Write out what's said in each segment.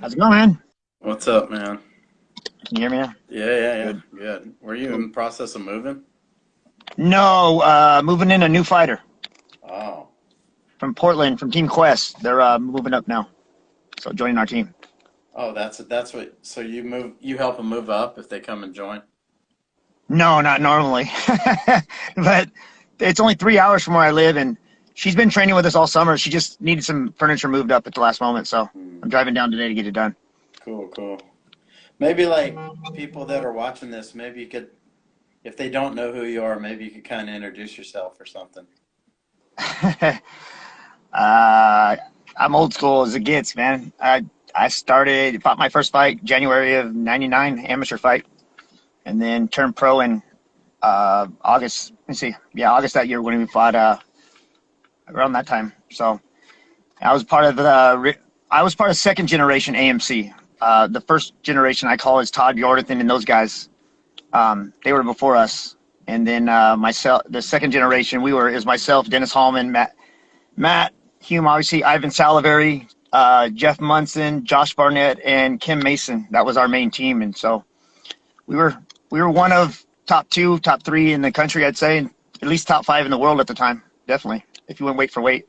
How's it going, man? What's up, man? Can you hear me now? Yeah. Good. Good. Were you in the process of moving? No, moving in a new fighter Oh, from Portland, from Team Quest. They're moving up now, so joining our team. oh, that's what. So you help them move up if they come and join. No, not normally, but it's only 3 hours from where I live, and she's been training with us all summer. She just needed some furniture moved up at the last moment, so Hmm, I'm driving down today to get it done. cool. Maybe like people that are watching this, maybe you could, if they don't know who you are, maybe you could kind of introduce yourself or something. uh, I'm old school as it gets, man. I fought my first fight January of '99, amateur fight, and then turned pro in August. Let's see, yeah, August that year when we fought around that time. So I was part of second generation AMC. The first generation I call is Todd Bjordathan and those guys. They were before us, and then myself, the second generation, is myself, Dennis Hallman, Matt Hume, obviously Ivan Salivary, Jeff Munson, Josh Barnett, and Kim Mason. That was our main team, and so we were one of top two, top three in the country, I'd say, and at least top five in the world at the time. Definitely, if you went weight for weight.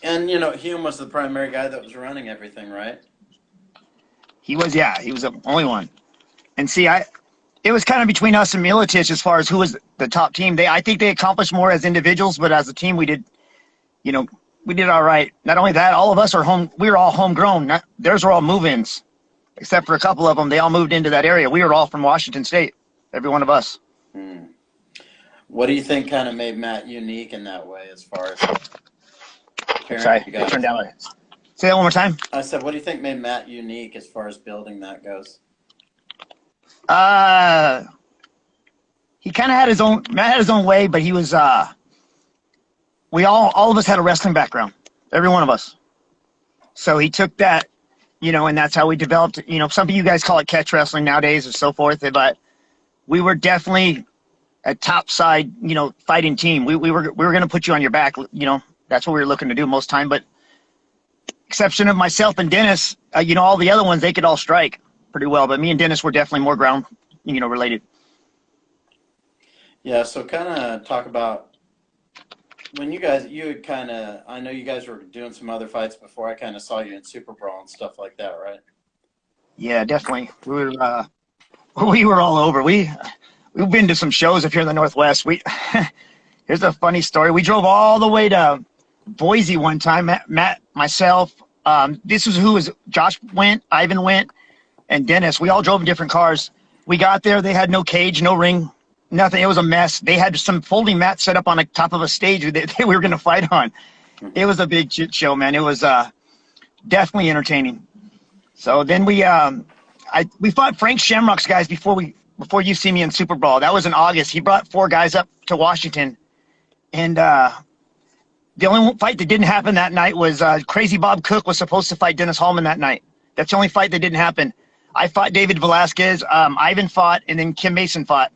And Hume was the primary guy that was running everything, right? Yeah, he was the only one. And see, it was kind of between us and Miletich as far as who was the top team. I think they accomplished more as individuals, but as a team, you know, we did all right. Not only that, all of us we were all homegrown. Theirs were all move-ins, except for a couple of them. They all moved into that area. We were all from Washington State, every one of us. Hmm. What do you think kind of made Matt unique in that way as far as pairing Sorry, you I turned guys? down. Say that one more time. I said, what do you think made Matt unique as far as building that goes? Uh, he kind of had Matt had his own way, but he was, all of us had a wrestling background, every one of us. So he took that, and that's how we developed, some of you guys call it catch wrestling nowadays or so forth, but we were definitely a top side, fighting team. We were going to put you on your back, that's what we were looking to do most time, but exception of myself and Dennis, all the other ones, they could all strike pretty well, but me and Dennis were definitely more ground, related. Yeah, so kind of talk about when you had kind of, I know you guys were doing some other fights before I kind of saw you in Super Brawl and stuff like that, right? Yeah, definitely. We were all over. We've been to some shows up here in the Northwest. Here's a funny story. We drove all the way to Boise one time. Matt, myself, this was Josh went, Ivan went, and Dennis. We all drove in different cars. We got there. They had no cage, no ring, nothing. It was a mess. They had some folding mats set up on the top of a stage that we were going to fight on. It was a big shit show, man. It was definitely entertaining. So then we fought Frank Shamrock's guys before you see me in Super Brawl. That was in August. He brought 4 guys up to Washington, and the only fight that didn't happen that night was Crazy Bob Cook was supposed to fight Dennis Hallman that night. That's the only fight that didn't happen. I fought David Velasquez, Ivan fought, and then Kim Mason fought.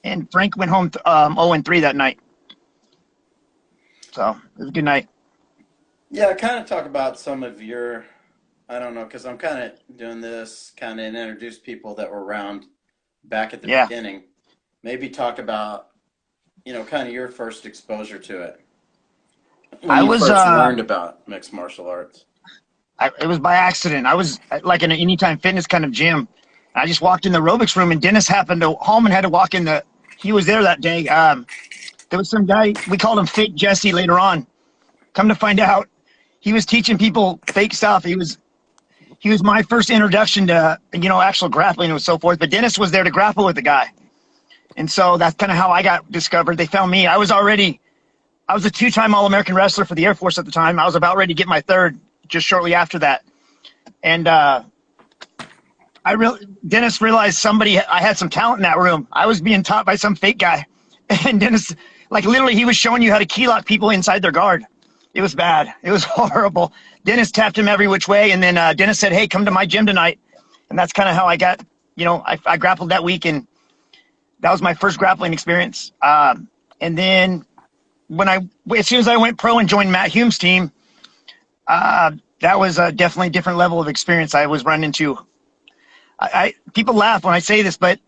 And Frank went home 0-3 that night. So it was a good night. Yeah, kind of talk about some of your, I don't know, because I'm kind of doing this kind of introduce people that were around back at the Yeah. beginning. Maybe talk about, kind of your first exposure to it. When I you was first learned about mixed martial arts. it was by accident. I was like in an Anytime Fitness kind of gym. I just walked in the aerobics room, and Hallman had to walk in he was there that day. There was some guy, we called him Fake Jesse later on. Come to find out, he was teaching people fake stuff. He was my first introduction to, actual grappling and so forth. But Dennis was there to grapple with the guy. And so that's kind of how I got discovered. They found me. I was a 2-time All-American wrestler for the Air Force at the time. I was about ready to get my third just shortly after that. And Dennis realized I had some talent in that room. I was being taught by some fake guy. And Dennis, like literally, he was showing you how to key lock people inside their guard. It was bad. It was horrible. Dennis tapped him every which way. And then Dennis said, "Hey, come to my gym tonight." And that's kind of how I got, I grappled that week. And that was my first grappling experience. And then as soon as I went pro and joined Matt Hume's team, that was definitely a different level of experience I was running into. People laugh when I say this, but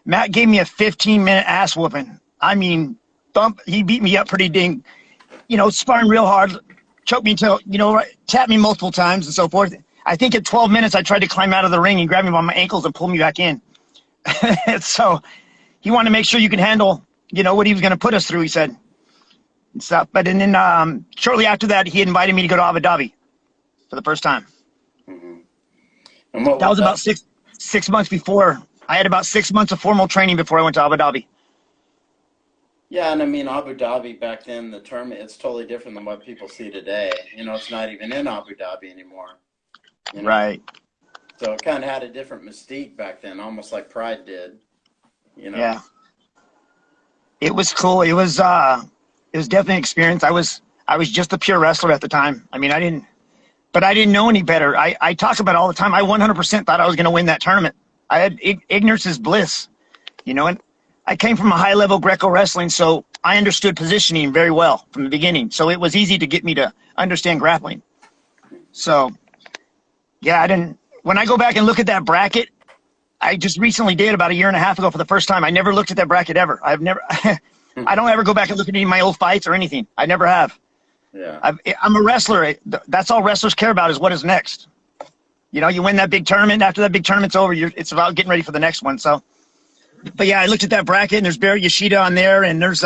Matt gave me a 15-minute ass whooping. I mean, he beat me up pretty dang, sparring real hard, choked me until, tapped me multiple times and so forth. I think at 12 minutes, I tried to climb out of the ring and grab me by my ankles and pull me back in. So he wanted to make sure you could handle, what he was going to put us through, he said. And stuff. But and then shortly after that, he invited me to go to Abu Dhabi for the first time. Mm-hmm. And what that was about six months before. I had about 6 months of formal training before I went to Abu Dhabi. Yeah, and I mean, Abu Dhabi back then, the tournament, it's totally different than what people see today. It's not even in Abu Dhabi anymore. Right. So it kind of had a different mystique back then, almost like Pride did. Yeah. It was cool. It was definitely an experience. I was just a pure wrestler at the time. I mean, I didn't know any better. I talk about it all the time. I 100% thought I was going to win that tournament. I had ignorance is bliss, and I came from a high-level Greco wrestling, so I understood positioning very well from the beginning. So it was easy to get me to understand grappling. So, yeah, when I go back and look at that bracket, I just recently did about a year and a half ago for the first time. I never looked at that bracket ever. I don't ever go back and look at any of my old fights or anything. I never have. Yeah. I'm a wrestler. That's all wrestlers care about is what is next. You win that big tournament. After that big tournament's over, it's about getting ready for the next one. So, but yeah, I looked at that bracket, and there's Barry Yoshida on there, and there's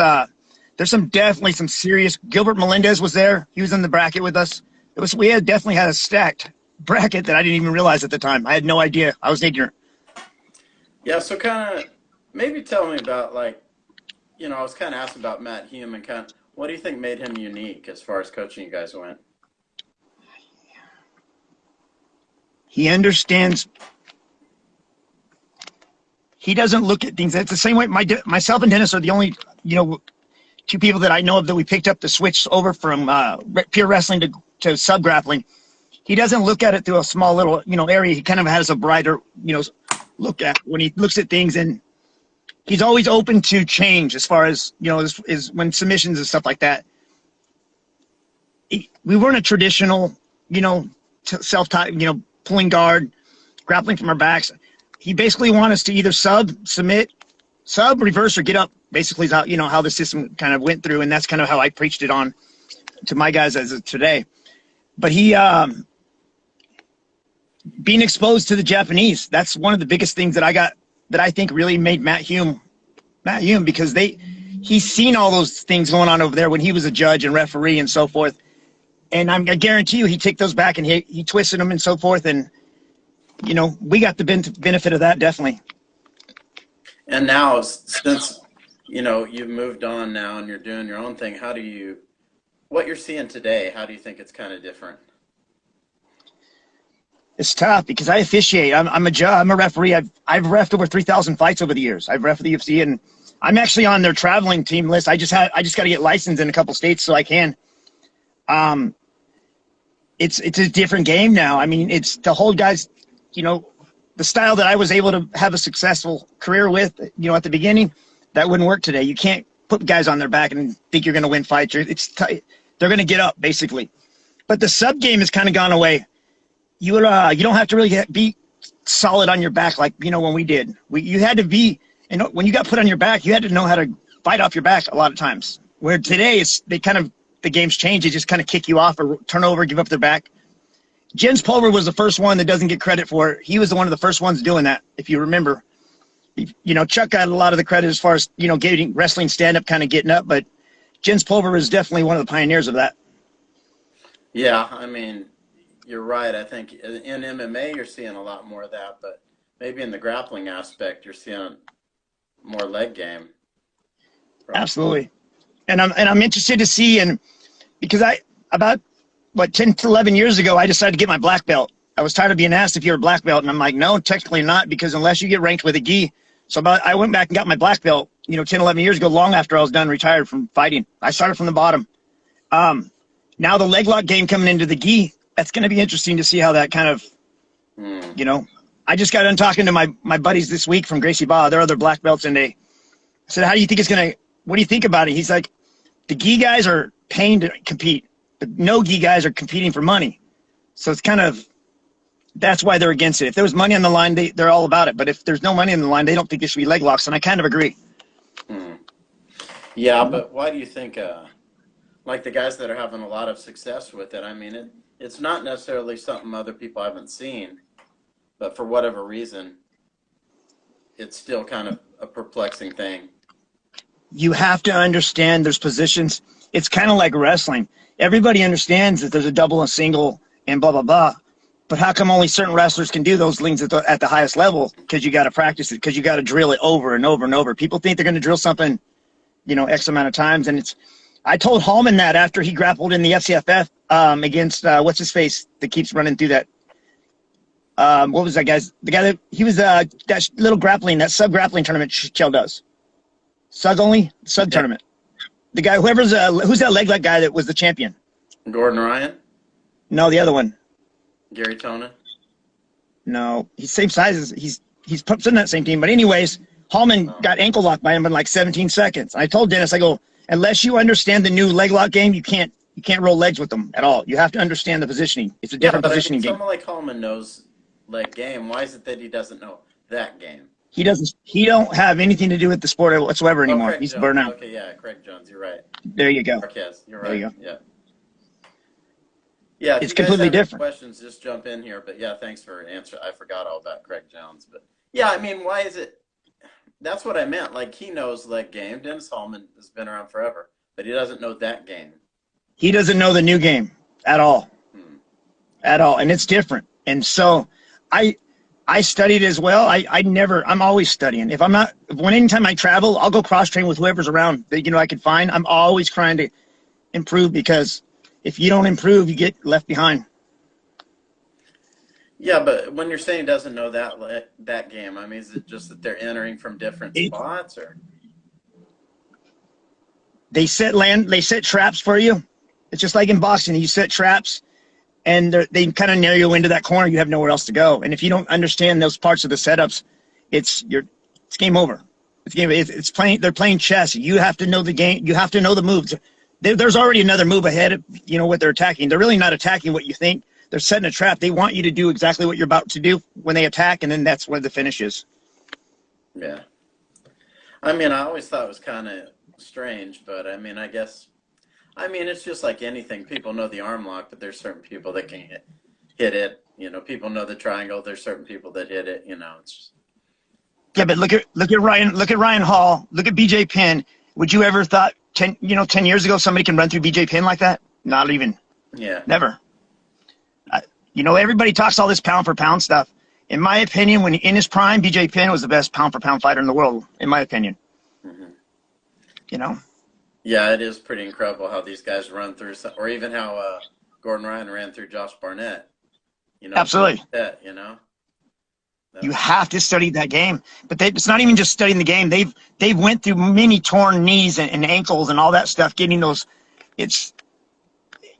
definitely some serious. Gilbert Melendez was there. He was in the bracket with us. We definitely had a stacked bracket that I didn't even realize at the time. I had no idea. I was ignorant. Yeah. So kind of maybe tell me about I was kind of asking about Matt Hume and kind of what do you think made him unique as far as coaching you guys went? He understands. He doesn't look at things. It's the same way myself and Dennis are the only, two people that I know of that we picked up the switch over from pure wrestling to sub grappling. He doesn't look at it through a small little, area. He kind of has a brighter, look at when he looks at things, and he's always open to change as far as, is when submissions and stuff like that. We weren't a traditional, self-type, pulling guard, grappling from our backs. He basically wanted us to either submit, reverse, or get up. Basically, is how the system kind of went through, and that's kind of how I preached it on to my guys as of today. But he, being exposed to the Japanese, that's one of the biggest things that I think really made Matt Hume, because he's seen all those things going on over there when he was a judge and referee and so forth. And I guarantee you, he took those back and he twisted them and so forth. And, we got the benefit of that, definitely. And now, since, you've moved on now and you're doing your own thing, what you're seeing today, how do you think it's kind of different? It's tough because I officiate. I'm a referee. I've reffed over 3,000 fights over the years. I've reffed the UFC, and I'm actually on their traveling team list. I just got to get licensed in a couple states so I can. It's a different game now. I mean, it's the whole guys, the style that I was able to have a successful career with, at the beginning, that wouldn't work today. You can't put guys on their back and think you're going to win fights. They're going to get up, basically. But the sub game has kind of gone away. You don't have to really be solid on your back like, when we did. You had to be, when you got put on your back, you had to know how to fight off your back a lot of times. Where today, the game's changed. They just kind of kick you off or turn over, give up their back. Jens Pulver was the first one that doesn't get credit for it. He was one of the first ones doing that, if you remember. Chuck got a lot of the credit as far as, getting wrestling stand-up, kind of getting up, but Jens Pulver is definitely one of the pioneers of that. Yeah, I mean, you're right. I think in MMA you're seeing a lot more of that, but maybe in the grappling aspect you're seeing more leg game. Probably. Absolutely. And I'm interested to see, and because about 10 to 11 years ago, I decided to get my black belt. I was tired of being asked if you're a black belt, and I'm like, no, technically not, because unless you get ranked with a gi. So I went back and got my black belt, 10, 11 years ago, long after I was done, retired from fighting. I started from the bottom. Now the leg lock game coming into the gi, that's going to be interesting to see how that kind of, I just got done talking to my buddies this week from Gracie Barra, their other black belts, and I said, how do you think it's going to, what do you think about it? He's like, the gi guys are paying to compete. The no gi guys are competing for money. So it's kind of, that's why they're against it. If there was money on the line, they're all about it. But if there's no money on the line, they don't think it should be leg locks. And I kind of agree. Yeah, but why do you think, like the guys that are having a lot of success with it, I mean, it's not necessarily something other people haven't seen, but for whatever reason, it's still kind of a perplexing thing. You have to understand there's positions. It's kind of like wrestling. Everybody understands that there's a double and single and blah, blah, blah. But how come only certain wrestlers can do those things at the highest level? Because you got to practice it, because you got to drill it over and over and over. People think they're going to drill something, X amount of times. And I told Hallman that after he grappled in the FCFF against, what's his face that keeps running through that. What was that guy's? The guy that, he was that little grappling, that sub-grappling tournament Chell does. Sub tournament. The guy, who's that leg lock guy that was the champion? Gordon Ryan? No, the other one. Gary Tonin? No, he's same size as he's in that same team. But anyways, Hallman got ankle locked by him in like 17 seconds. I told Dennis, I go, unless you understand the new leg lock game, you can't roll legs with them at all. You have to understand the positioning. It's a different positioning game. Someone like Hallman knows leg game. Why is it that he doesn't know that game? He doesn't. He don't have anything to do with the sport whatsoever anymore. He's Jones. burned out. Okay, yeah, Craig Jones. You're right. There you go. Marquez. You're right. There you go. Yeah. Yeah, it's completely different. Questions, just jump in here. But yeah, thanks for answering. I forgot all about Craig Jones. But yeah, I mean, why is it? That's what I meant. Like, he knows leg game. Dennis Hallman has been around forever, but he doesn't know that game. He doesn't know the new game at all. At all. And it's different. And so I studied as well. I'm always studying. Anytime I travel, I'll go cross train with whoever's around that, I can find. I'm always trying to improve, because if you don't improve, you get left behind. Yeah, but when you're saying doesn't know that game, I mean, is it just that they're entering from different spots, or? They set traps for you. It's just like in boxing. You set traps, and they kind of narrow you into that corner. You have nowhere else to go. And if you don't understand those parts of the setups, it's game over. They're playing chess. You have to know the game. You have to know the moves. There's already another move ahead of, what they're attacking. They're really not attacking what you think. They're setting a trap. They want you to do exactly what you're about to do when they attack, and then that's where the finish is. Yeah. I mean, I always thought it was kind of strange, but I mean, it's just like anything. People know the arm lock, but there's certain people that can hit it. People know the triangle. There's certain people that hit it. It's just... Yeah, but look at Ryan Hall. Look at BJ Penn. Would you ever thought 10 years ago somebody can run through BJ Penn like that? Not even. Yeah. Never. Everybody talks all this pound for pound stuff. In my opinion, when in his prime, BJ Penn was the best pound for pound fighter in the world, in my opinion. Yeah, it is pretty incredible how these guys run through, or even how Gordon Ryan ran through Josh Barnett. Absolutely. You have to study that game, but it's not even just studying the game. They've went through many torn knees and ankles and all that stuff. Getting those,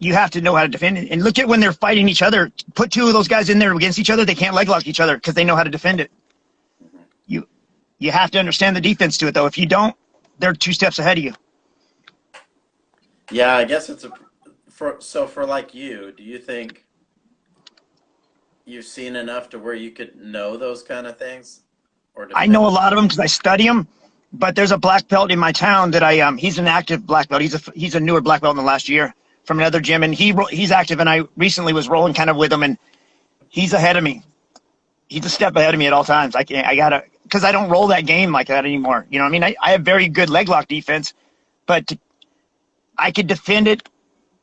you have to know how to defend it. And look at when they're fighting each other. Put two of those guys in there against each other. They can't leg lock each other because they know how to defend it. You have to understand the defense to it, though. If you don't, they're 2 steps ahead of you. Yeah, I guess for like you, do you think you've seen enough to where you could know those kind of things? I know a lot of them because I study them, but there's a black belt in my town that he's an active black belt. He's a newer black belt in the last year from another gym, and he's active, and I recently was rolling kind of with him, and he's ahead of me. He's a step ahead of me at all times. Because I don't roll that game like that anymore. You know what I mean? I have very good leg lock defense, but I could defend it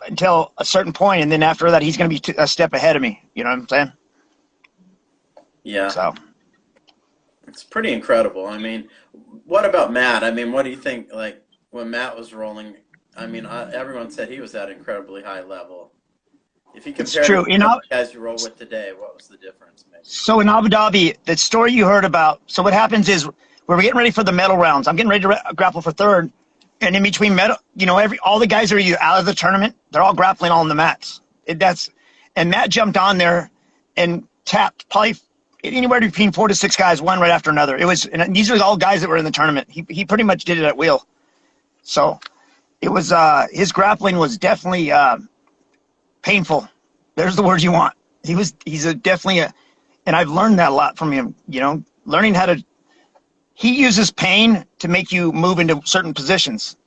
until a certain point, and then after that, he's going to be a step ahead of me. You know what I'm saying? Yeah. So it's pretty incredible. I mean, what about Matt? I mean, what do you think? Like when Matt was rolling, I mean, everyone said he was at incredibly high level. If you compare to the guys you roll with today, what was the difference? Maybe? So in Abu Dhabi, the story you heard about. So what happens is we're getting ready for the medal rounds. I'm getting ready to grapple for third. And in between medal, all the guys are either out of the tournament, they're all grappling on the mats. And Matt jumped on there and tapped probably anywhere between 4 to 6 guys, one right after another. And these are all guys that were in the tournament. He pretty much did it at will. So it was his grappling was definitely painful. There's the words you want. He's definitely and I've learned that a lot from him. Learning how to. He uses pain to make you move into certain positions,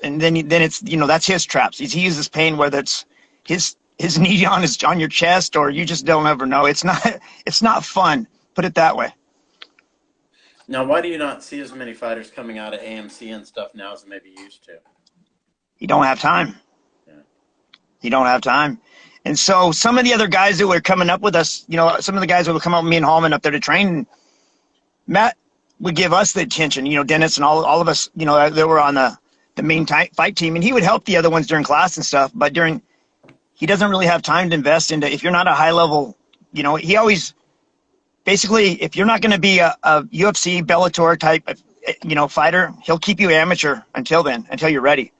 and then it's that's his traps. He uses pain, whether it's his knee on your chest, or you just don't ever know. It's not fun. Put it that way. Now, why do you not see as many fighters coming out of AMC and stuff now as maybe you used to? You don't have time. Yeah. You don't have time. And so some of the other guys that were coming up with us, some of the guys that would come up with me and Hallman up there to train, Matt would give us the attention, Dennis and all of us, that were on the main fight team. And he would help the other ones during class and stuff. But he doesn't really have time to invest into, if you're not a high level, he always, basically, if you're not going to be a UFC, Bellator type, fighter, he'll keep you amateur until you're ready.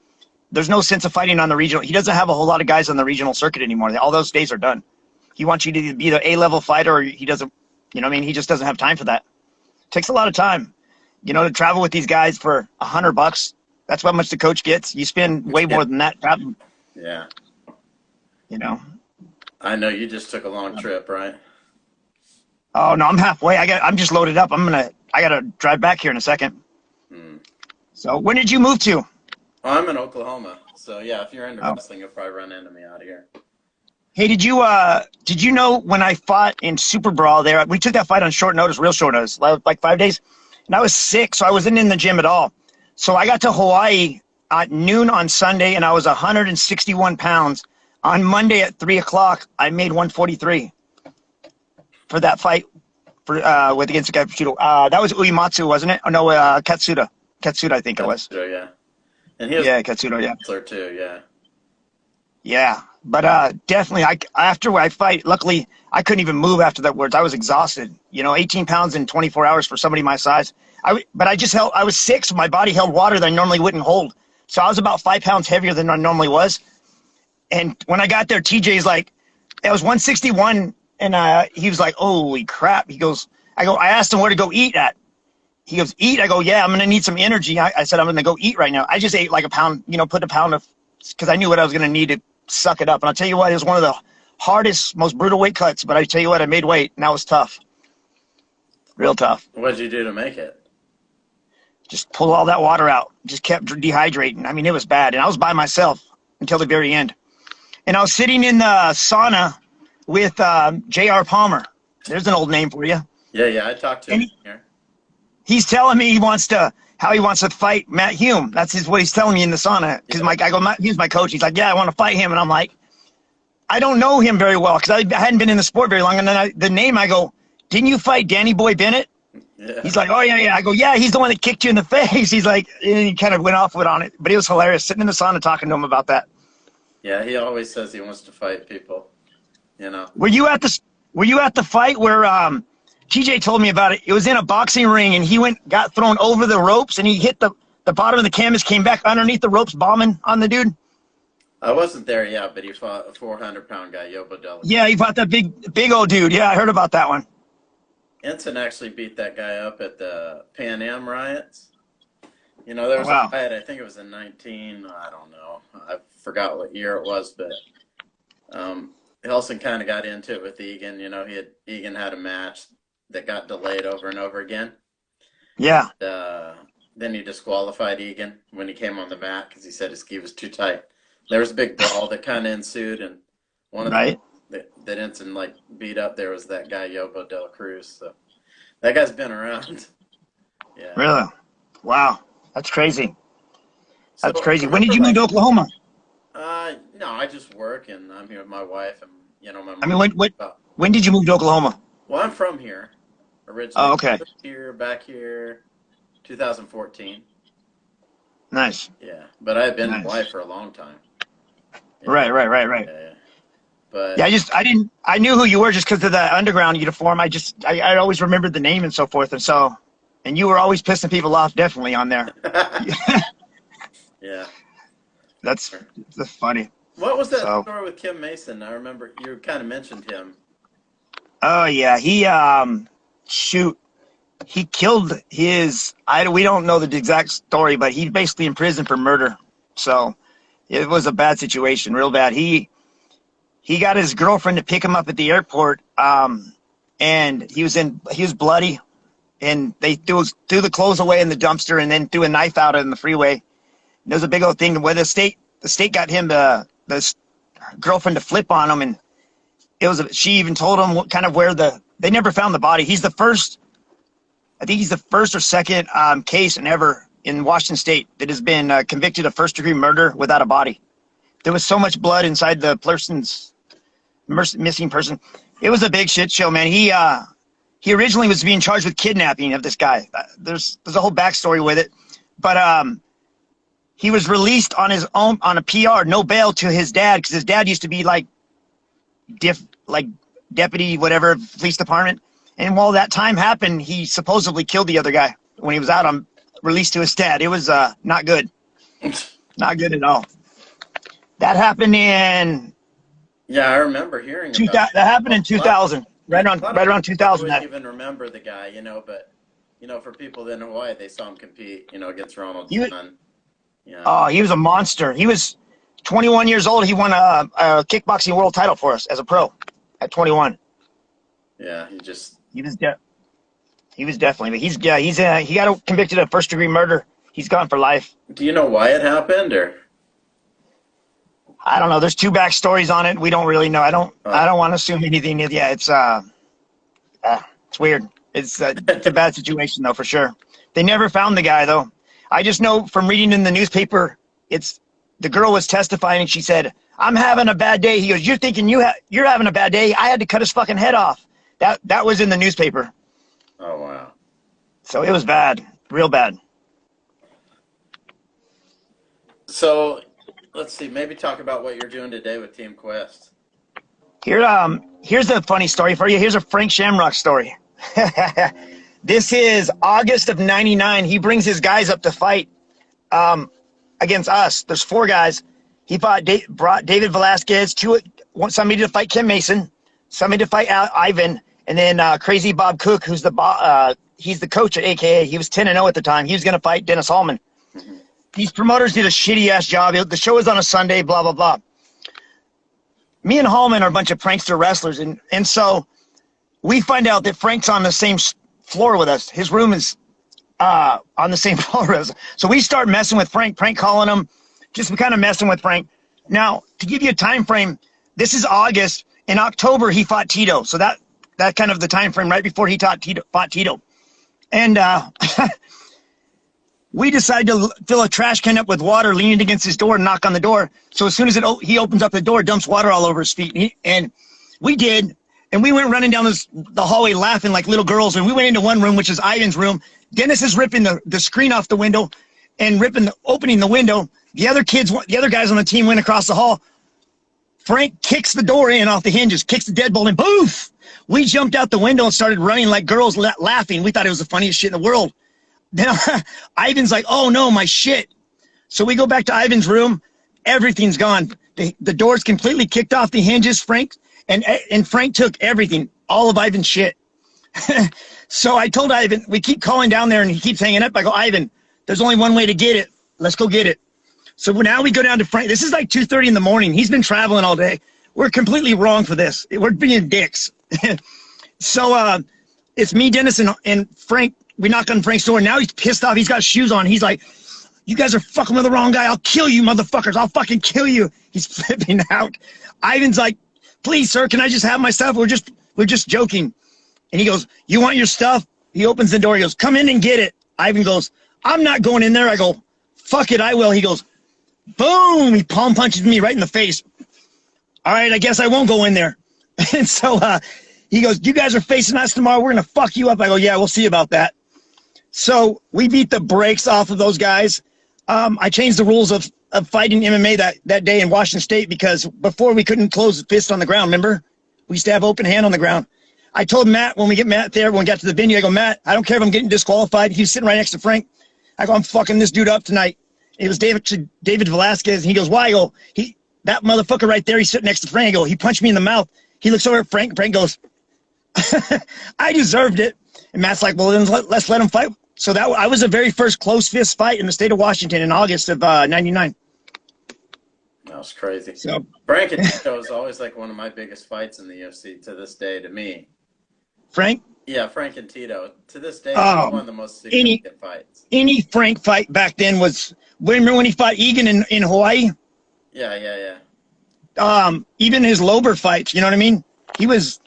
There's no sense of fighting on the regional. He doesn't have a whole lot of guys on the regional circuit anymore. All those days are done. He wants you to be the A-level fighter, or he doesn't, he just doesn't have time for that. It takes a lot of time, to travel with these guys for $100. That's how much the coach gets. You spend way more than that traveling. Yeah. I know you just took a long trip, right? Oh no, I'm halfway. I'm just loaded up. I gotta drive back here in a second. So when did you move to? Oh, I'm in Oklahoma. So yeah, if you're into wrestling, you'll probably run into me out here. Hey, did you know when I fought in Super Brawl there? We took that fight on short notice, real short notice, like 5 days, and I was sick, so I wasn't in the gym at all. So I got to Hawaii at noon on Sunday, and I was 161 pounds. On Monday at 3 o'clock, I made 143 for that fight against the guy from Judo. That was Uematsu, wasn't it? Oh no, Katsuda. Katsuda, I think it was. Yeah. And he was Katsuda, yeah. Too, yeah. Yeah, but definitely, after I fight, luckily, I couldn't even move after that words. I was exhausted. 18 pounds in 24 hours for somebody my size. But I was sick, so my body held water that I normally wouldn't hold. So I was about 5 pounds heavier than I normally was. And when I got there, TJ's like, I was 161, and he was like, holy crap. I asked him where to go eat at. He goes, eat? I go, yeah, I'm going to need some energy. I said, I'm going to go eat right now. I just ate like a pound, put a pound of, because I knew what I was going to need to suck it up. And I'll tell you what, it was one of the hardest, most brutal weight cuts. But I tell you what, I made weight, and that was tough. Real tough. What did you do to make it? Just pull all that water out. Just kept dehydrating. I mean, it was bad. And I was by myself until the very end. And I was sitting in the sauna with J.R. Palmer. There's an old name for you. Yeah, I talked to him here. He's telling me how he wants to fight Matt Hume. That's what he's telling me in the sauna. Because I go, Matt Hume's my coach. He's like, yeah, I want to fight him. And I'm like, I don't know him very well because I hadn't been in the sport very long. And then the name, I go, didn't you fight Danny Boy Bennett? Yeah. He's like, oh, yeah. I go, yeah, he's the one that kicked you in the face. He's like, and he kind of went off on it. But it was hilarious sitting in the sauna talking to him about that. Yeah, he always says he wants to fight people, Were you at the fight where TJ told me about it? It was in a boxing ring, and he got thrown over the ropes, and he hit the bottom of the canvas, came back underneath the ropes, bombing on the dude. I wasn't there yet, but he fought a 400-pound guy, Yobo Della. Yeah, he fought that big old dude. Yeah, I heard about that one. Ensign actually beat that guy up at the Pan Am riots. There was a fight, I think it was in I don't know. I forgot what year it was, but Helson kind of got into it with Egan. Egan had a match that got delayed over and over again. Yeah. Then he disqualified Egan when he came on the mat because he said his ski was too tight. There was a big brawl that kind of ensued, and one of them that Ensign beat up there was that guy Yobo Dela Cruz. So that guy's been around. Yeah. Really? Wow. That's crazy. That's crazy. When did you move to Oklahoma? No, I just work, and I'm here with my wife, and my mom. I mean, when did you move to Oklahoma? Well, I'm from here originally. Oh, okay. Back here, 2014. Nice. Yeah, but I've been in Hawaii for a long time. Yeah. Right. Yeah. But yeah, I knew who you were just because of the underground uniform. I always remembered the name and so forth, and you were always pissing people off, definitely on there. Yeah. That's funny. What was that story with Kim Mason? I remember you kind of mentioned him. Oh yeah, he killed we don't know the exact story, but he's basically in prison for murder. So it was a bad situation, real bad. he got his girlfriend to pick him up at the airport, and he was bloody, and they threw the clothes away in the dumpster and then threw a knife out in the freeway. There was a big old thing where the state got him the girlfriend to flip on him, and she even told him kind of where they never found the body. I think he's the first or second case ever in Washington State that has been convicted of first-degree murder without a body. There was so much blood inside the person's missing person. It was a big shit show, man. He originally was being charged with kidnapping of this guy. There's a whole backstory with it, but he was released on his own on a PR, no bail, to his dad, because his dad used to be like deputy whatever police department. And while that time happened, he supposedly killed the other guy when he was out on release to his dad. It was not good. Not good at all. That happened in... Yeah, I remember hearing about that. That happened in 2000. Right around 2000. I don't even remember the guy, but, for people in Hawaii, they saw him compete, against Ronald Dunn. Yeah. Oh, he was a monster. He was 21 years old. He won a kickboxing world title for us as a pro at 21. Yeah, he was definitely, but he got convicted of first-degree murder. He's gone for life. Do you know why it happened, or? I don't know. There's two backstories on it. We don't really know. I don't want to assume anything. Yeah, it's weird. It's a bad situation though, for sure. They never found the guy though. I just know from reading in the newspaper, the girl was testifying and she said, "I'm having a bad day." He goes, "You're thinking you're having a bad day? I had to cut his fucking head off." That was in the newspaper. Oh wow. So it was bad, real bad. So let's see, maybe talk about what you're doing today with Team Quest. Here's a funny story for you. Here's a Frank Shamrock story. This is August of '99. He brings his guys up to fight against us. There's 4 guys. He brought David Velasquez, somebody to fight Kim Mason, somebody to fight Ivan, and then Crazy Bob Cook, who's he's the coach at AKA. He was 10-0 at the time. He was going to fight Dennis Hallman. Mm-hmm. These promoters did a shitty-ass job. The show was on a Sunday, blah, blah, blah. Me and Hallman are a bunch of prankster wrestlers, and so we find out that Frank's on the same floor with us. His room is on the same floor as us. So we start messing with Frank, prank calling him, just kind of messing with Frank. Now, to give you a time frame, this is August. In October, he fought Tito. So that kind of the time frame right before he fought Tito. And we decide to fill a trash can up with water, lean it against his door, and knock on the door. So as soon as he opens up the door, dumps water all over his feet. And we did. And we went running down the hallway laughing like little girls. And we went into one room, which is Ivan's room. Dennis is ripping the screen off the window and opening the window. The other guys on the team went across the hall. Frank kicks the door in off the hinges, kicks the deadbolt, and poof! We jumped out the window and started running like girls laughing. We thought it was the funniest shit in the world. Then Ivan's like, "Oh no, my shit." So we go back to Ivan's room. Everything's gone. The door's completely kicked off the hinges. Frank took everything, all of Ivan's shit. So I told Ivan, we keep calling down there and he keeps hanging up. I go, "Ivan, there's only one way to get it. Let's go get it." So now we go down to Frank. This is like 2:30 in the morning. He's been traveling all day. We're completely wrong for this. We're being dicks. So it's me, Dennis, and Frank. We knock on Frank's door. Now he's pissed off. He's got shoes on. He's like, "You guys are fucking with the wrong guy. I'll kill you, motherfuckers. I'll fucking kill you." He's flipping out. Ivan's like, "Please, sir, can I just have my stuff? We're just joking." And he goes, "You want your stuff?" He opens the door. He goes, "Come in and get it." Ivan goes, "I'm not going in there." I go, "Fuck it, I will." He goes, boom, he palm punches me right in the face. "All right, I guess I won't go in there." And so he goes, "You guys are facing us tomorrow. We're going to fuck you up." I go, "Yeah, we'll see about that." So we beat the brakes off of those guys. I changed the rules of fighting MMA that day in Washington State because before we couldn't close the fist on the ground, remember? We used to have open hand on the ground. I told Matt when we got to the venue, I go, "Matt, I don't care if I'm getting disqualified." He was sitting right next to Frank. I go, "I'm fucking this dude up tonight." It was David Velasquez. And he goes, "Why?" I go, "That motherfucker right there, he's sitting next to Frank." I go, "He punched me in the mouth." He looks over at Frank. Frank goes, "I deserved it." And Matt's like, "Well, then let's let him fight." So I was the very first close fist fight in the state of Washington in August of '99. Oh, was crazy. So Frank and Tito is always like one of my biggest fights in the UFC to this day to me. Frank, Yeah, Frank and Tito. To this day, one of the most any significant fights. any Frank fight back then was. Remember when he fought Egan in Hawaii? Yeah. Even his Lober fights, you know what I mean? It was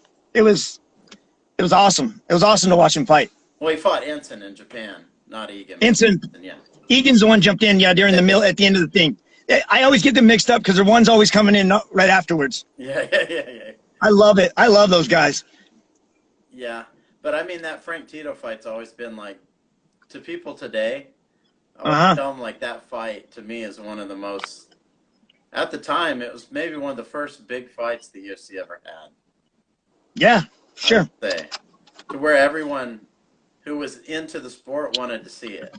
awesome. It was awesome to watch him fight. Well, he fought Ensign in Japan, not Egan. Ensign, yeah. Egan's the one jumped in, during the middle at the end of the thing. I always get them mixed up because the one's always coming in right afterwards. Yeah. I love it. I love those guys. Yeah, but I mean that Frank Tito fight's always been like, to people today, I would tell them like that fight to me is one of the most. At the time, it was maybe one of the first big fights the UFC ever had. Yeah, sure. Say, to where everyone who was into the sport wanted to see it.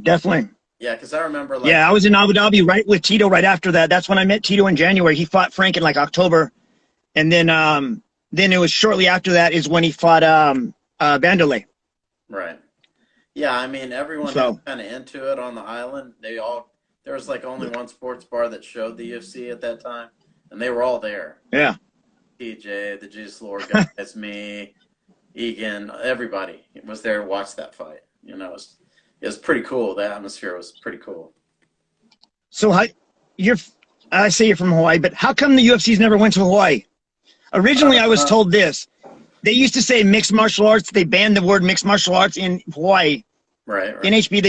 Definitely. Yeah, because I remember like. Yeah, I was in Abu Dhabi right with Tito right after that. That's when I met Tito in January. He fought Frank in like October. And then it was shortly after that is when he fought Vanderlei. Right. Yeah, I mean, everyone was kind of into it on the island. There was like only one sports bar that showed the UFC at that time, and they were all there. Yeah. TJ, the Jesus Lord guys, me, Egan, everybody was there to watch that fight. You know, it was pretty cool. The atmosphere was pretty cool. So I say you're from Hawaii, but how come the UFC's never went to Hawaii? Originally, I was told this. They used to say mixed martial arts. They banned the word mixed martial arts in Hawaii. Right. NHB,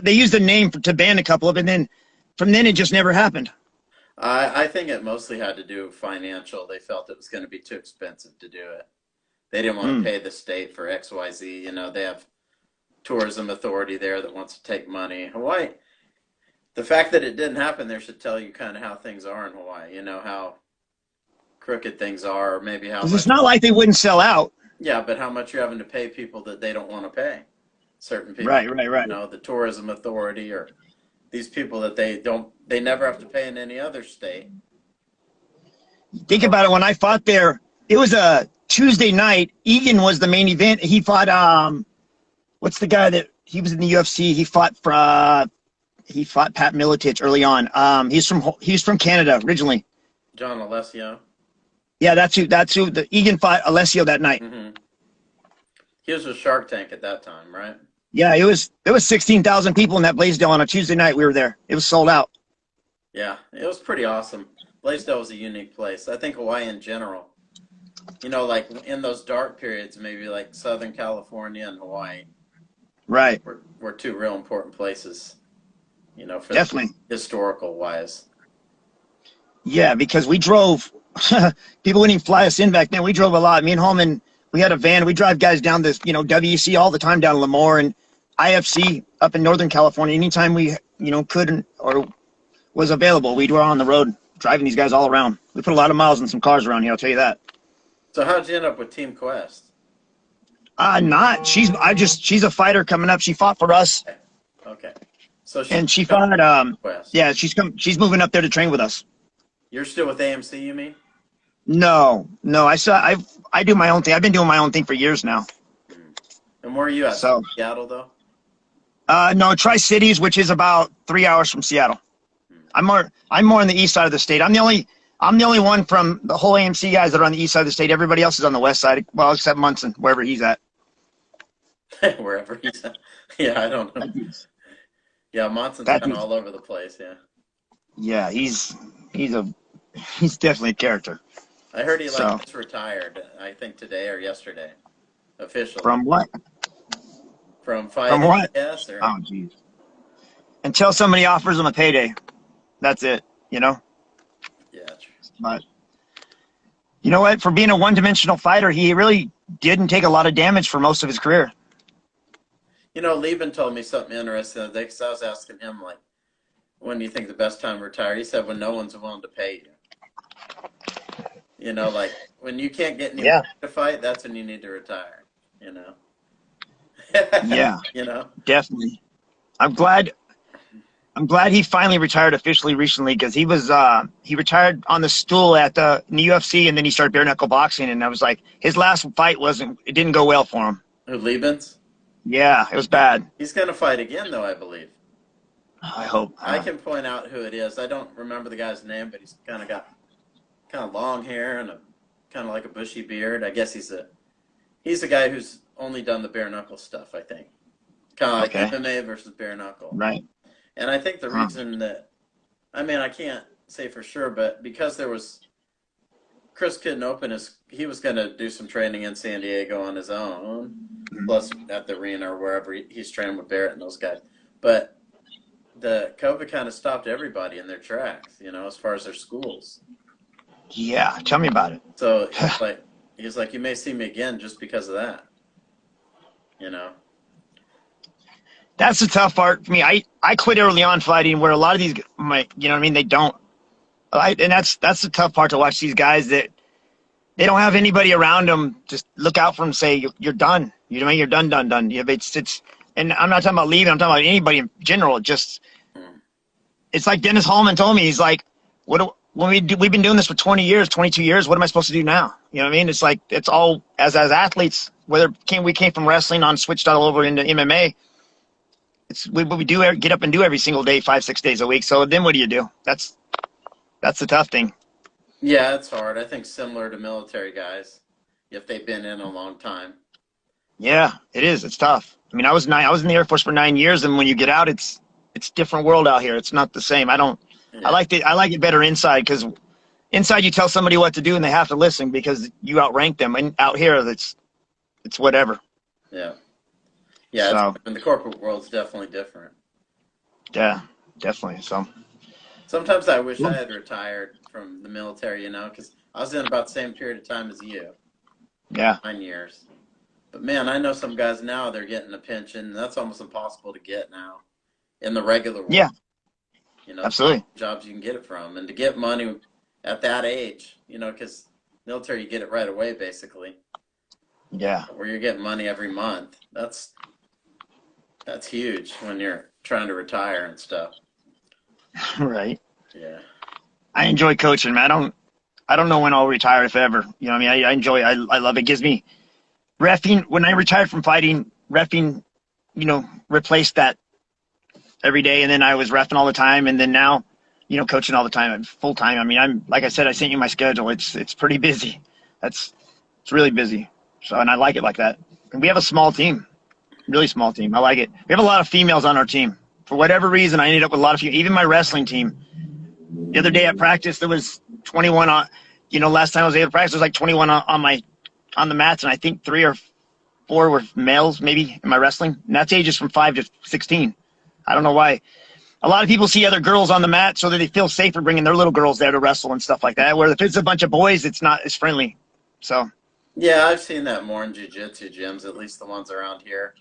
they used the name to ban a couple of, and then from then it just never happened. I think it mostly had to do with financial. They felt it was going to be too expensive to do it. They didn't want to pay the state for XYZ. You know, they have tourism authority there that wants to take money. Hawaii, the fact that it didn't happen there should tell you kind of how things are in Hawaii. You know, how crooked things are, or maybe how much. It's not like they wouldn't sell out. Yeah, but how much you're having to pay people that they don't want to pay. Certain people, right. You know, the tourism authority or these people that they never have to pay in any other state. Think about it. When I fought there, it was a Tuesday night. Egan was the main event. He fought what's the guy that he was in the UFC? He fought Pat Miletich early on. He's from Canada originally. John Alessio. Yeah, that's who. The Egan fought Alessio that night. Mm-hmm. He was with Shark Tank at that time, right? Yeah, there was 16,000 people in that Blaisdell on a Tuesday night. We were there. It was sold out. Yeah, it was pretty awesome. Blaisdell was a unique place. I think Hawaii in general, you know, like in those dark periods, maybe like Southern California and Hawaii. Right. Were two real important places, you know, for definitely historical wise. Yeah, because we drove. People wouldn't even fly us in back then. We drove a lot. Me and Holman, we had a van. We drive guys down this, WEC all the time down to Lemoore and IFC up in Northern California. Anytime we, couldn't or was available, we were on the road driving these guys all around. We put a lot of miles in some cars around here, I'll tell you that. So how'd you end up with Team Quest? She's a fighter coming up. She fought for us. Okay. So she fought, Quest. Yeah, she's moving up there to train with us. You're still with AMC, you mean? No, I do my own thing. I've been doing my own thing for years now. And where are you at? So, Seattle, though? No, Tri-Cities, which is about 3 hours from Seattle. I'm more on the east side of the state. I'm the only one from the whole AMC guys that are on the east side of the state. Everybody else is on the west side, well, except Munson, wherever he's at. Wherever he's at. Yeah, I don't know. Yeah, Munson's kind of all over the place, yeah. Yeah, he's definitely a character. I heard he just retired, I think today or yesterday, officially. From what? From fighting, From what? Yes, or? Oh, jeez. Until somebody offers him a payday. That's it, Yeah, true. But you know what? For being a one-dimensional fighter, he really didn't take a lot of damage for most of his career. Lieben told me something interesting because I was asking him, like, when do you think the best time to retire? He said when no one's willing to pay you. Like when you can't get anyone to fight, that's when you need to retire. Yeah. Definitely. I'm glad he finally retired officially recently because he retired on the stool in the UFC and then he started bare knuckle boxing and I was like his last fight it didn't go well for him. Who, Lieben's? Yeah, it was bad. He's gonna fight again though, I believe. I hope. I can point out who it is. I don't remember the guy's name, but he's kind of got kind of long hair and a kind of like a bushy beard. I guess he's a guy who's only done the bare knuckle stuff, I think. Kind of like Okay. MMA versus bare knuckle. Right. And I think the reason that, I mean, I can't say for sure, but because there was, Chris couldn't open he was going to do some training in San Diego on his own, plus at the arena or wherever he's training with Barrett and those guys. But the COVID kind of stopped everybody in their tracks, as far as their schools. Yeah. Tell me about it. So he's like, you may see me again just because of that, That's the tough part for me. I quit early on fighting where a lot of these, they don't. And that's the tough part to watch these guys that they don't have anybody around them. Just look out for them and say, you're done. You're done. Yeah, and I'm not talking about leaving. I'm talking about anybody in general. It's like Dennis Hallman told me. He's like, we've been doing this for 20 years, 22 years. What am I supposed to do now? You know what I mean? It's like, it's all as athletes, we came from wrestling on, switched all over into MMA. It's what we do, get up and do every single day, 5-6 days a week. So then what do you do? That's the tough thing. Yeah, it's hard. I think similar to military guys, if they've been in a long time. Yeah, it is. It's tough. I mean, I was in the Air Force for 9 years, and when you get out, it's a different world out here. It's not the same. I like it better inside, because inside you tell somebody what to do and they have to listen because you outrank them. And out here, it's whatever. Yeah. Yeah, and the corporate world's definitely different. Yeah, definitely. So sometimes I wish I had retired from the military, because I was in about the same period of time as you. Yeah. 9 years. But man, I know some guys now, they're getting a pension, and that's almost impossible to get now in the regular world. Yeah. Absolutely. Jobs you can get it from. And to get money at that age, because military, you get it right away, basically. Yeah. Where you're getting money every month. That's huge when you're trying to retire and stuff. Right. Yeah. I enjoy coaching, man. I don't know when I'll retire, if ever. You know what I mean? I enjoy it. I love it. It gives me reffing. When I retired from fighting, reffing, replaced that every day. And then I was reffing all the time. And then now, coaching all the time, full time. I mean, like I said, I sent you my schedule. It's pretty busy. It's really busy. So, and I like it like that. And we have a small team, really small team. I like it. We have a lot of females on our team. For whatever reason, I ended up with a lot of females. Even my wrestling team. The other day at practice, there was 21 on. Last time I was able to practice, there was like 21 on the mats, and I think 3 or 4 were males, maybe, in my wrestling. And that's ages from 5 to 16. I don't know why. A lot of people see other girls on the mat so that they feel safer bringing their little girls there to wrestle and stuff like that. Where if it's a bunch of boys, it's not as friendly. So. Yeah, I've seen that more in jiu-jitsu gyms, at least the ones around here.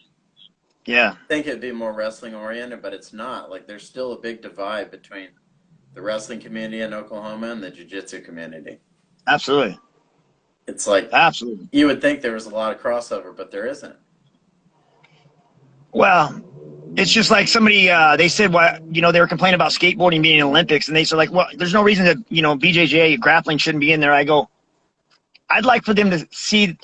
Yeah. I think it'd be more wrestling oriented, but it's not. Like, there's still a big divide between the wrestling community in Oklahoma and the jiu-jitsu community. Absolutely. It's like, absolutely. You would think there was a lot of crossover, but there isn't. Well, it's just like somebody, they said, they were complaining about skateboarding being in the Olympics, and they said, like, well, there's no reason that, BJJ grappling shouldn't be in there. I go, I'd like for them to see.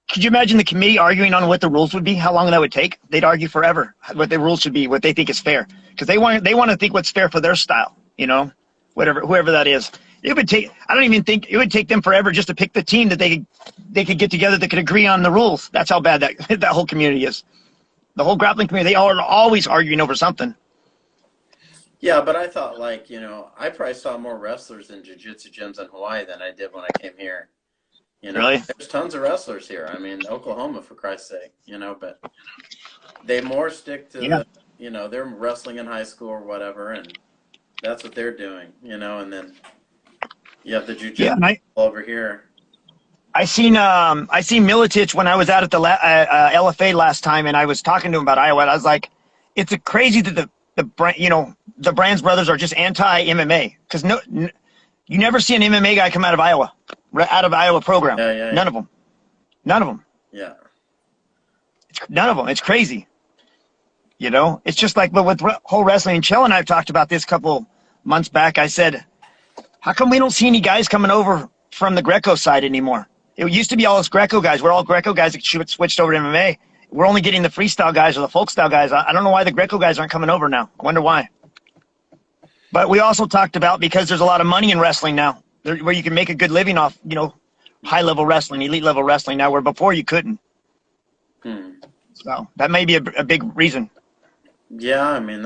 Could you imagine the committee arguing on what the rules would be? How long that would take? They'd argue forever what the rules should be, what they think is fair, because they want to think what's fair for their style. Whoever that is. It would take. I don't even think it would take them forever just to pick the team that they could get together that could agree on the rules. That's how bad that whole community is. The whole grappling community, they are always arguing over something. Yeah, but I thought, I probably saw more wrestlers in jiu-jitsu gyms in Hawaii than I did when I came here. Really? There's tons of wrestlers here. I mean, Oklahoma, for Christ's sake, but they more stick to they're wrestling in high school or whatever, and that's what they're doing, and then you have the jiu-jitsu over here. I seen Militich when I was out at the LFA last time, and I was talking to him about Iowa. I was like, it's crazy that the Brands brothers are just anti-MMA, because you never see an MMA guy come out of Iowa program. Yeah. None of them. Yeah. None of them. It's crazy. It's just like, but with whole wrestling, Chell and I have talked about this a couple months back. I said, how come we don't see any guys coming over from the Greco side anymore? It used to be all us Greco guys. We're all Greco guys that switched over to MMA. we're only getting the freestyle guys or the folk style guys. I don't know why the Greco guys aren't coming over now. I wonder why. But we also talked about, because there's a lot of money in wrestling now, where you can make a good living off, high-level wrestling, elite-level wrestling now, where before you couldn't. So that may be a big reason. Yeah, I mean,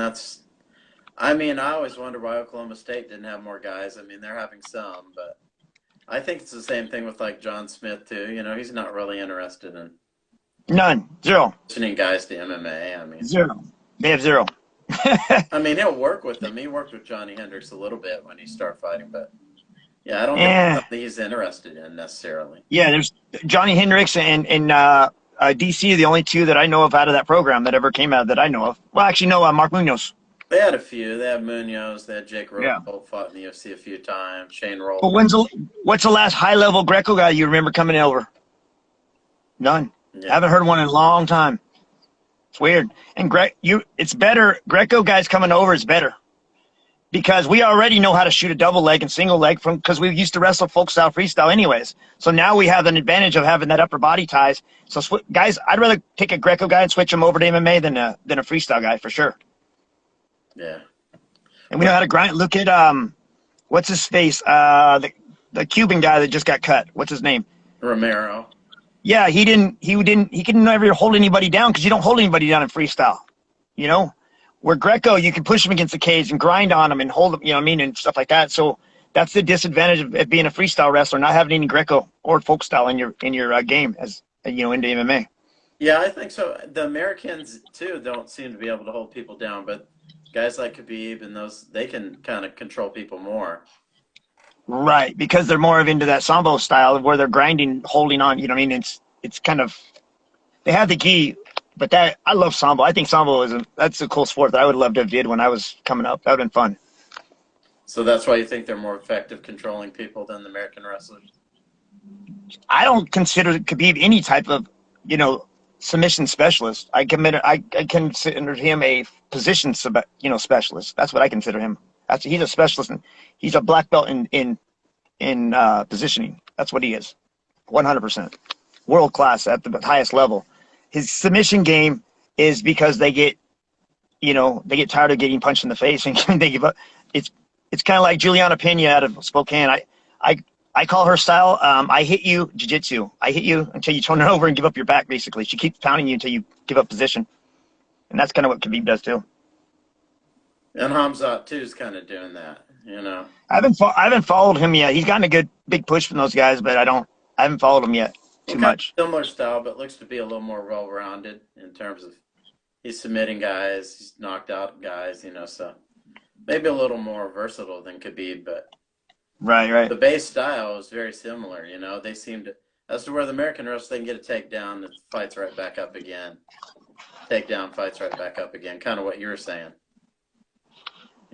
I always wonder why Oklahoma State didn't have more guys. I mean, they're having some, but I think it's the same thing with, like, John Smith, too. He's not really interested in None. Zero. sending guys to MMA. I mean, Zero. They have zero. I mean, he'll work with them. He worked with Johnny Hendricks a little bit when he started fighting, but yeah, I don't think it's something he's interested in necessarily. Yeah, there's Johnny Hendricks and DC are the only two that I know of out of that program that ever came out that I know of. Well, actually, no, Mark Munoz. They had a few. They had Munoz. They had Jake Roll, fought in the UFC a few times. Shane Roll. But what's the last high-level Greco guy you remember coming over? None. Yeah. Haven't heard one in a long time. It's weird. And it's better. Greco guys coming over is better, because we already know how to shoot a double leg and single leg because we used to wrestle folk style, freestyle anyways. So now we have an advantage of having that upper body ties. So guys, I'd rather take a Greco guy and switch him over to MMA than a freestyle guy for sure. Yeah. And we know how to grind. Look at what's his face? The Cuban guy that just got cut. What's his name? Romero. Yeah, he could never hold anybody down, because you don't hold anybody down in freestyle. Where Greco, you can push him against the cage and grind on him and hold him, and stuff like that. So that's the disadvantage of being a freestyle wrestler, not having any Greco or folk style in your game as into MMA. Yeah, I think so. The Americans too don't seem to be able to hold people down, but guys like Khabib and those, they can kind of control people more. Right, because they're more into that Sambo style where they're grinding, holding on. It's kind of, they have the key. But I love Sambo. I think Sambo that's a cool sport that I would love to have did when I was coming up. That would have been fun. So that's why you think they're more effective controlling people than the American wrestlers? I don't consider Khabib any type of, submission specialist. I consider him a position, specialist. That's what I consider him. He's a specialist, and he's a black belt in positioning. That's what he is, 100%. World class at the highest level. His submission game is because they get tired of getting punched in the face and they give up. It's kind of like Juliana Pena out of Spokane. I call her style, I hit you jiu-jitsu. I hit you until you turn it over and give up your back, basically. She keeps pounding you until you give up position. And that's kind of what Khabib does too. And Hamzat too is kind of doing that, I haven't followed him yet. He's gotten a good big push from those guys, but I haven't followed him yet too much. Similar style, but looks to be a little more well-rounded in terms of he's submitting guys, he's knocked out guys, so maybe a little more versatile than Khabib, but right. The base style is very similar, They seem to, as to where the American wrestlers, they can get a takedown, it fights right back up again. Takedown, fights right back up again, kind of what you were saying.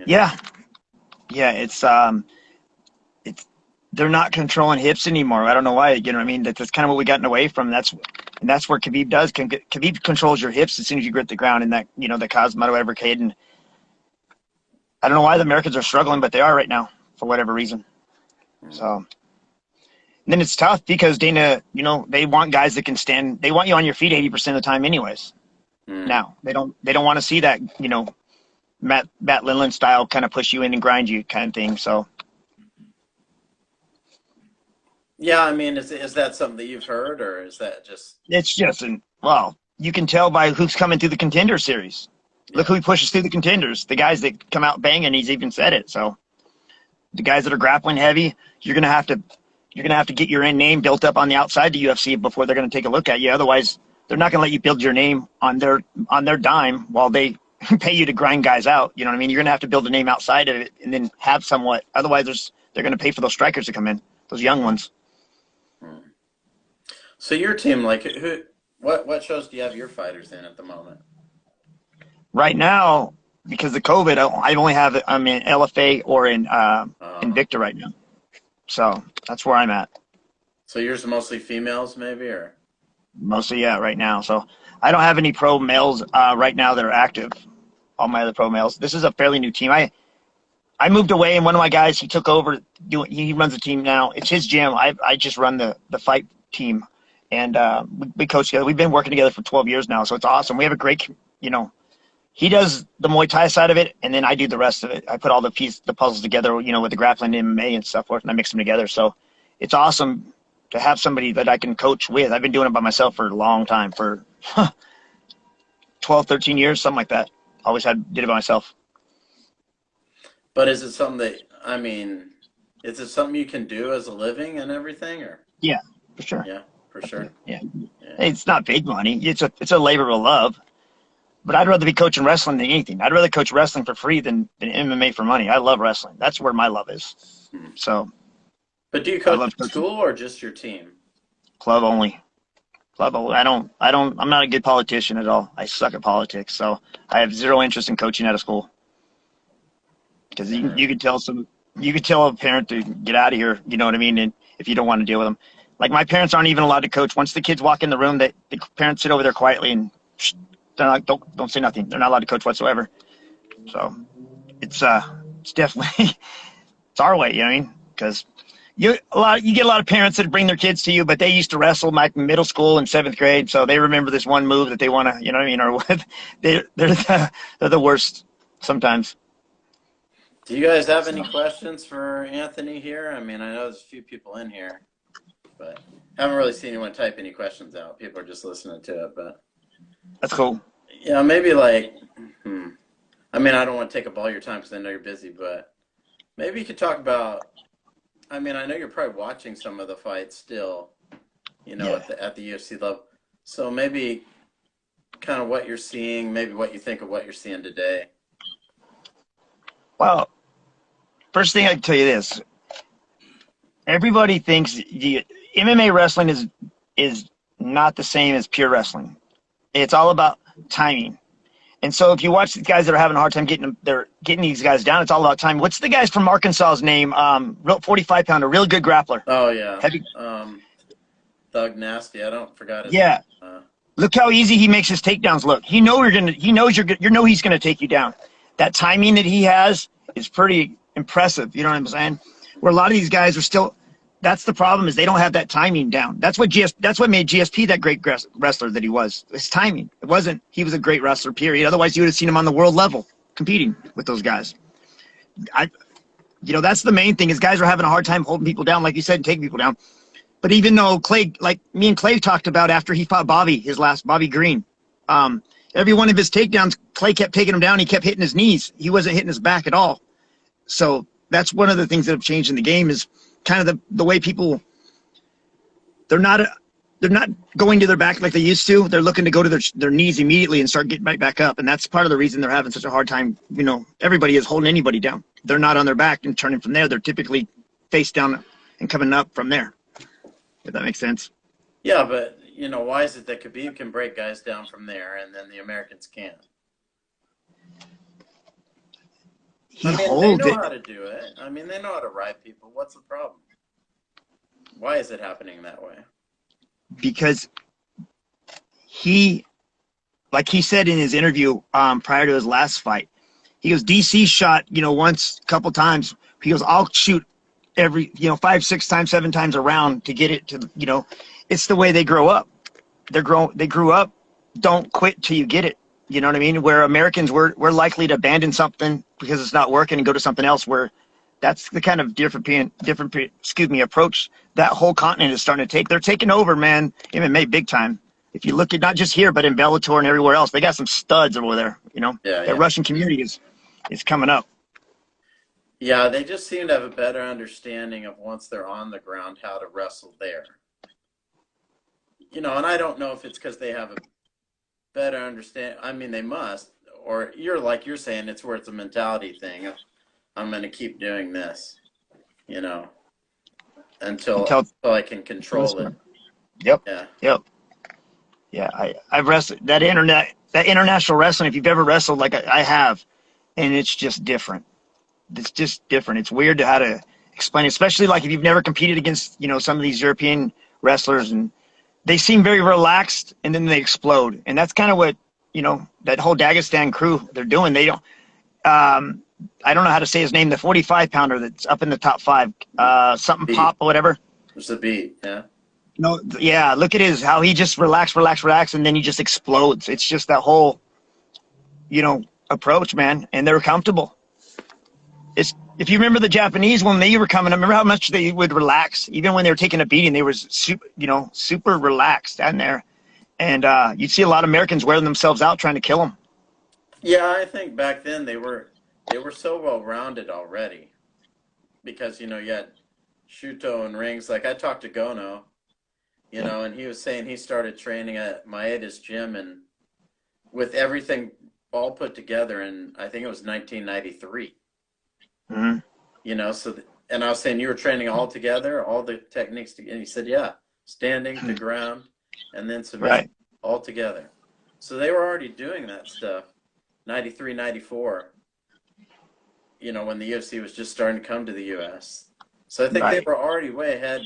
Yeah, it's they're not controlling hips anymore. I don't know why. That's kind of what we gotten away from. That's where Khabib does. Khabib controls your hips as soon as you grip the ground in that the Cosmo evercade. And I don't know why the Americans are struggling, but they are right now for whatever reason. So and then it's tough because Dana, they want guys that can stand. They want you on your feet 80% of the time, anyways. Now they don't want to see that Matt Lindland style kind of push you in and grind you kind of thing. So. Yeah, is that something that you've heard, or is that just? It's just, you can tell by who's coming through the Contender Series. Yeah. Look who he pushes through the contenders. The guys that come out banging, he's even said it. So the guys that are grappling heavy, you're gonna have to get your name built up on the outside the UFC before they're gonna take a look at you. Otherwise, they're not gonna let you build your name on their dime while they pay you to grind guys out. You know what I mean? You're gonna have to build a name outside of it and then have somewhat. Otherwise, they're gonna pay for those strikers to come in, those young ones. So your team, what shows do you have your fighters in at the moment? Right now, because of COVID, I'm in LFA or in Invicta right now. So that's where I'm at. So yours are mostly females, maybe, or? Mostly, yeah, right now. So I don't have any pro males right now that are active. All my other pro males. This is a fairly new team. I moved away, and one of my guys, he took over. He runs a team now. It's his gym. I just run the fight team. and we coach together. We've been working together for 12 years now, so it's awesome. We have a great, he does the Muay Thai side of it, and then I do the rest of it. I put all the puzzles together, with the grappling, MMA, and stuff, and I mix them together. So it's awesome to have somebody that I can coach with. I've been doing it by myself for a long time, for 12, 13 years, something like that. Did it by myself. But is it something is it something you can do as a living and everything, or? Yeah, for sure. Yeah, for sure. Yeah. It's not big money. It's a labor of love. But I'd rather be coaching wrestling than anything. I'd rather coach wrestling for free than MMA for money. I love wrestling. That's where my love is. So. But do you coach at school or just your team? Club only. Club only. I'm not a good politician at all. I suck at politics. So I have zero interest in coaching out of school. Because you could tell a parent to get out of here, you know what I mean? And if you don't want to deal with them. Like, my parents aren't even allowed to coach. Once the kids walk in the room, the parents sit over there quietly and they're like, don't say nothing. They're not allowed to coach whatsoever. So it's definitely it's our way, you know what I mean? Because you get a lot of parents that bring their kids to you, but they used to wrestle like middle school and 7th grade, so they remember this one move that they want to, you know what I mean? Or they're the worst sometimes. Do you guys have any questions for Anthony here? I know there's a few people in here, but I haven't really seen anyone type any questions out. People are just listening to it, but that's cool. Yeah, maybe like, I don't want to take up all your time because I know you're busy, but maybe you could talk about, I know you're probably watching some of the fights still, at the UFC level. So maybe kind of what you're seeing, maybe what you think of what you're seeing today. Well, first thing I can tell you this. Everybody thinks MMA wrestling is not the same as pure wrestling. It's all about timing. And so if you watch the guys that are having a hard time getting these guys down, it's all about timing. What's the guys from Arkansas's name? 45-pounder, real good grappler. Oh yeah. Thug Nasty. I don't forgot his name. Look how easy he makes his takedowns look. He knows he's gonna take you down. That timing that he has is pretty impressive. You know what I'm saying? Where a lot of these guys are still. That's the problem, is they don't have that timing down. That's what made GSP that great wrestler that he was. His timing. It wasn't he was a great wrestler, period. Otherwise, you would have seen him on the world level competing with those guys. That's the main thing, is guys are having a hard time holding people down, like you said, and taking people down. But even though Clay, like me and Clay talked about after he fought Bobby Green, every one of his takedowns, Clay kept taking him down. He kept hitting his knees. He wasn't hitting his back at all. So that's one of the things that have changed in the game, is kind of the way people, they're not going to their back like they used to. They're looking to go to their knees immediately and start getting right back up. And that's part of the reason they're having such a hard time. Everybody is holding anybody down. They're not on their back and turning from there. They're typically face down and coming up from there. If that makes sense. Yeah, but why is it that Khabib can break guys down from there and then the Americans can't? They know how to do it. They know how to ride people. What's the problem? Why is it happening that way? Because like he said in his interview prior to his last fight, he goes, DC shot, once, a couple times. He goes, I'll shoot every, 5, 6 times, 7 times around to get it to, it's the way they grow up. They grew up, don't quit till you get it. You know what I mean? Where Americans, we're likely to abandon something because it's not working and go to something else, where that's the kind of different approach that whole continent is starting to take. They're taking over, man, MMA big time. If you look at not just here, but in Bellator and everywhere else, they got some studs over there, That Russian community is coming up. Yeah, they just seem to have a better understanding of, once they're on the ground, how to wrestle there. And I don't know if it's because they have a better understand. They must, or you're saying, it's where it's a mentality thing. I'm going to keep doing this, until I can control it. Yep. Yeah. Yep. Yeah. I've wrestled that international wrestling. If you've ever wrestled, like I have, and it's just different. It's just different. It's weird how to explain, especially like if you've never competed against, some of these European wrestlers, and they seem very relaxed and then they explode. And that's kind of what, that whole Dagestan crew, they're doing. They don't, I don't know how to say his name, the 45-pounder that's up in the top 5, something Beat. Pop or whatever. There's the Beat, yeah. No, yeah, look at how he just relax, and then he just explodes. It's just that whole, approach, man. And they're comfortable. If you remember the Japanese when they were coming, I remember how much they would relax. Even when they were taking a beating, they were super relaxed down there. And you'd see a lot of Americans wearing themselves out trying to kill them. Yeah, I think back then they were so well rounded already because you had Shuto and rings. Like I talked to Gono, and he was saying he started training at Maeda's gym and with everything all put together in I think it was 1993. Mm-hmm. And I was saying you were training all together, all the techniques together. And he said, yeah, standing to ground and then submit Right. all together. So they were already doing that stuff, 93, 94, when the UFC was just starting to come to the U.S. So I think they Right. were already way ahead,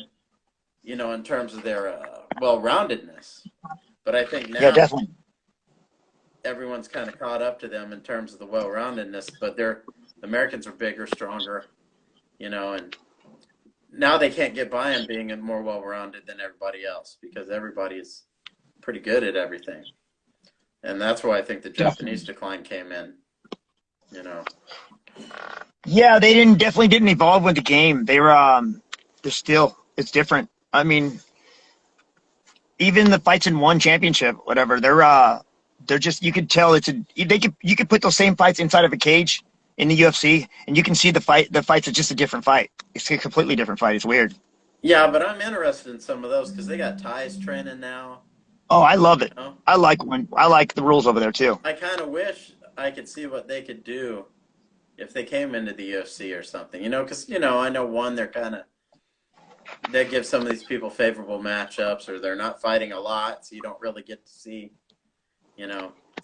in terms of their well-roundedness. But I think Yeah, now definitely. everyone's kind of caught up to them in terms of the well-roundedness, but the Americans are bigger, stronger, and now they can't get by on being more well-rounded than everybody else because everybody is pretty good at everything. And that's why I think the Japanese decline came in, Yeah, they definitely didn't evolve with the game. It's different. I mean, even the fights in one championship, whatever, they're just, you could tell you could put those same fights inside of a cage in the UFC and you can see the fights are just a different fight. It's a completely different fight. It's weird. Yeah, but I'm interested in some of those because they got Thais training now. Oh, I love it. You know? I like the rules over there too. I kind of wish I could see what they could do if they came into the UFC or something, because, I know they give some of these people favorable matchups or they're not fighting a lot, so you don't really get to see,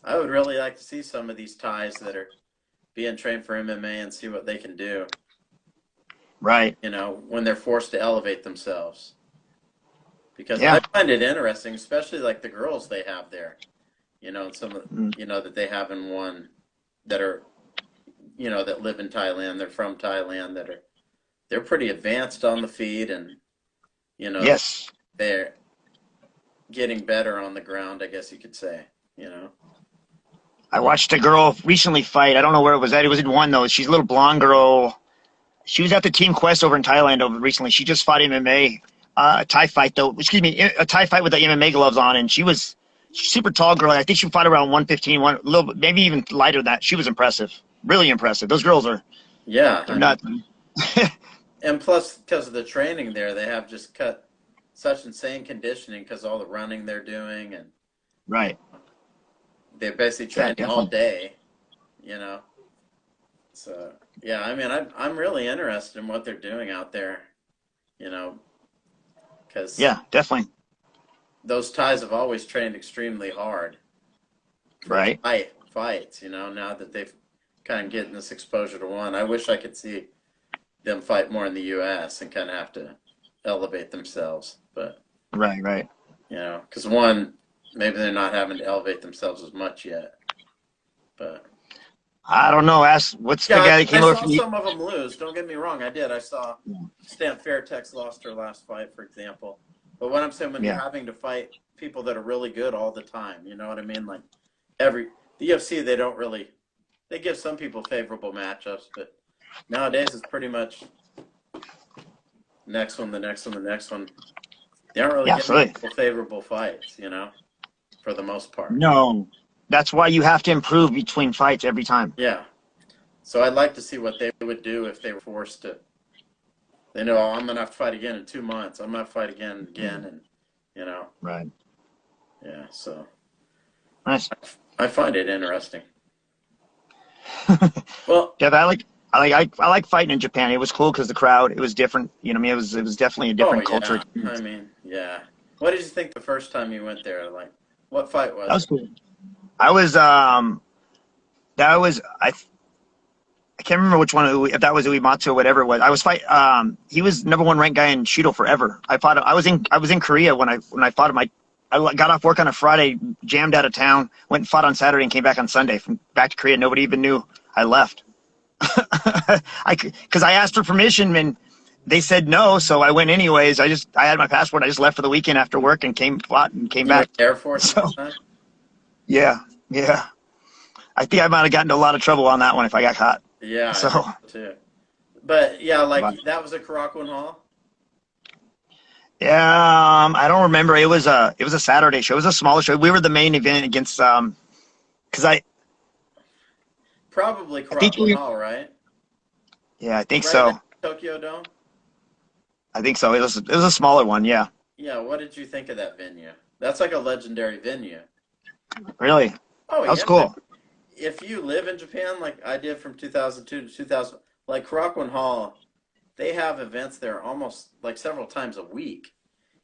I would really like to see some of these Thais that are being trained for MMA and see what they can do. Right. When they're forced to elevate themselves. Because Yeah. I find it interesting, especially like the girls they have there, some of, that they have in one that are, that live in Thailand, they're from Thailand, they're pretty advanced on the feet and, Yes. they're getting better on the ground, I guess you could say, I watched a girl recently fight. I don't know where it was at. It was in one though. She's a little blonde girl. She was at the Team Quest over in Thailand recently. She just fought MMA, a Thai fight though. Excuse me, a Thai fight with the MMA gloves on, and she's a super tall girl. I think she fought around 115, a little bit, maybe even lighter than that. She was impressive, really impressive. Those girls they're nuts. And plus, because of the training there, they have just cut such insane conditioning because all the running they're doing, and Right. they're basically training all day, So yeah, I mean, I'm really interested in what they're doing out there, because Yeah, definitely. those Thais have always trained extremely hard for Right. fights, now that they've kind of getting this exposure to one. I wish I could see them fight more in the U.S. and kind of have to elevate themselves, but Right. because one, maybe they're not having to elevate themselves as much yet, but I don't know. What's the guy that came over from I saw some of them lose. Don't get me wrong, I did. I saw Stan Fairtex lost her last fight, for example. But what I'm saying, when you're having to fight people that are really good all the time, you know what I mean? Like the UFC, they give some people favorable matchups, but nowadays it's pretty much next one, the next one, the next one. They aren't really giving people favorable fights, for the most part. No, that's why you have to improve between fights every time. Yeah. So I'd like to see what they would do if they were forced to. They know, I'm going to have to fight again in 2 months. I'm going to fight again, and, Right. Yeah, so. Nice. I find it interesting. Well, yeah, I like fighting in Japan. It was cool because the crowd, it was different. You know what I mean? It was definitely a different culture. I mean, yeah. What did you think the first time you went there? Like, what fight was it? That was cool. I can't remember which one, if that was Uematsu or whatever it was. I was he was #1 ranked guy in Judo forever. I was in Korea when I fought him. I got off work on a Friday, jammed out of town, went and fought on Saturday and came back on Sunday from back to Korea. Nobody even knew I left. Because I asked for permission and they said no, so I went anyways. I had my passport. I just left for the weekend after work and fought and came You were in back. the Air Force at So the time? yeah, yeah. I think I might have gotten into a lot of trouble on that one if I got caught. Yeah, I So, think so too. But yeah, but like that was at Karakwan Hall. yeah, I don't remember. It was a Saturday show. It was a smaller show. We were the main event against because Probably I think Karakwan Hall, right? yeah, I think Right so. next to Tokyo Dome. I think so. It was a smaller one. Yeah, Yeah, what did you think of that venue? That's like a legendary venue. really. Oh That was yeah. cool. If you live in Japan, like I did from 2002 to 2000, like Karakwan Hall, they have events there almost like several times a week.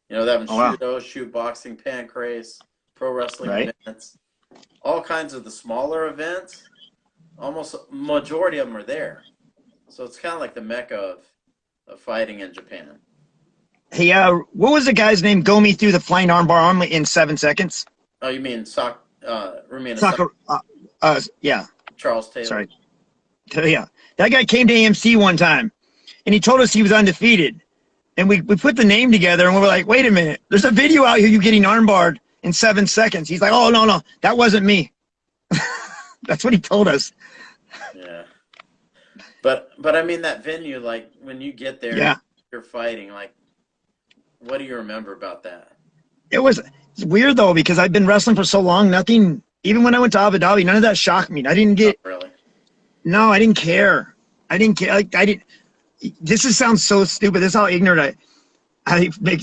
You know, they have Oh wow. Shudo, shoot boxing, pancrase, pro wrestling Right. events, all kinds of the smaller events. Almost majority of them are there. So it's kind of like the mecca of fighting in Japan. Hey, what was the guy's name? Go me through the flying armbar only in 7 seconds. Oh, you mean Rumina Soccer. Yeah. Charles Taylor? Sorry. Yeah. That guy came to AMC one time, and he told us he was undefeated. And we put the name together, and we were like, wait a minute. There's a video out here you getting armbarred in 7 seconds. He's like, oh, no, that wasn't me. That's what he told us. Yeah. But I mean that venue, like when you get there, Yeah. you're fighting. Like, what do you remember about that? It's weird, though, because I've been wrestling for so long. Nothing, even when I went to Abu Dhabi, none of that shocked me. I didn't get, Oh, really? no, I didn't care. I didn't care. Like, I didn't, sounds so stupid. This is how ignorant I make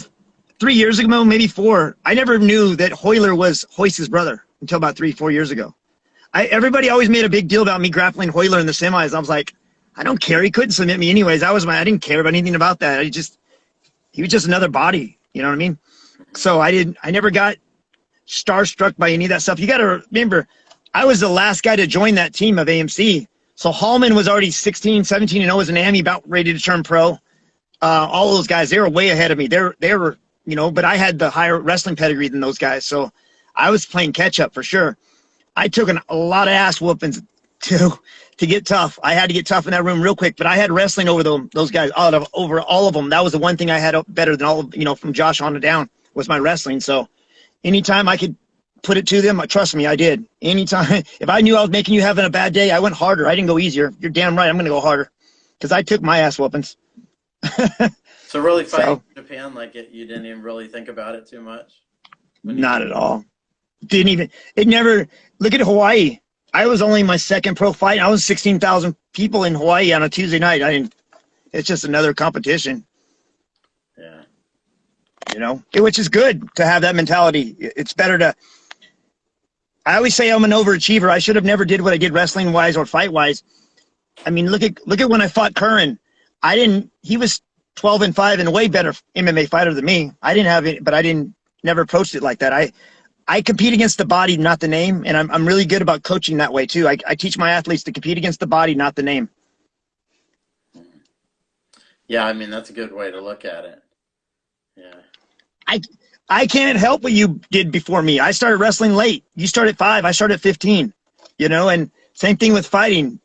3 years ago, maybe 4. I never knew that Hoyler was Hoist's brother until about 3-4 years ago. Everybody always made a big deal about me grappling Hoyler in the semis. I was like, I don't care. He couldn't submit me anyways. I didn't care about anything about that. He was just another body. You know what I mean? So I never got starstruck by any of that stuff. You got to remember, I was the last guy to join that team of AMC. So Hallman was already 16, 17 and 0 as an AMI, about ready to turn pro. All those guys, they were way ahead of me. They were, but I had the higher wrestling pedigree than those guys. So I was playing catch up for sure. I took a lot of ass whoopings to get tough. I had to get tough in that room real quick, but I had wrestling over those guys, over all of them. That was the one thing I had better than all of, from Josh on down was my wrestling. So anytime I could put it to them, trust me, I did. Anytime. If I knew I was making you having a bad day, I went harder. I didn't go easier. You're damn right. I'm going to go harder because I took my ass whoopings. So really fighting in Japan, like you didn't even really think about it too much? Not at all. Look at Hawaii. I was only my second pro fight. I was 16,000 people in Hawaii on a Tuesday night. It's just another competition. Yeah. Which is good to have that mentality. It's better I always say I'm an overachiever. I should have never did what I did wrestling wise or fight wise. I mean, look at when I fought Curran. He was 12-5 and a way better MMA fighter than me. I didn't have it, but never approached it like that. I compete against the body, not the name, and I'm really good about coaching that way too. I teach my athletes to compete against the body, not the name. Yeah, I mean that's a good way to look at it. Yeah. I can't help what you did before me. I started wrestling late. You started at 5. I started at 15. And same thing with fighting.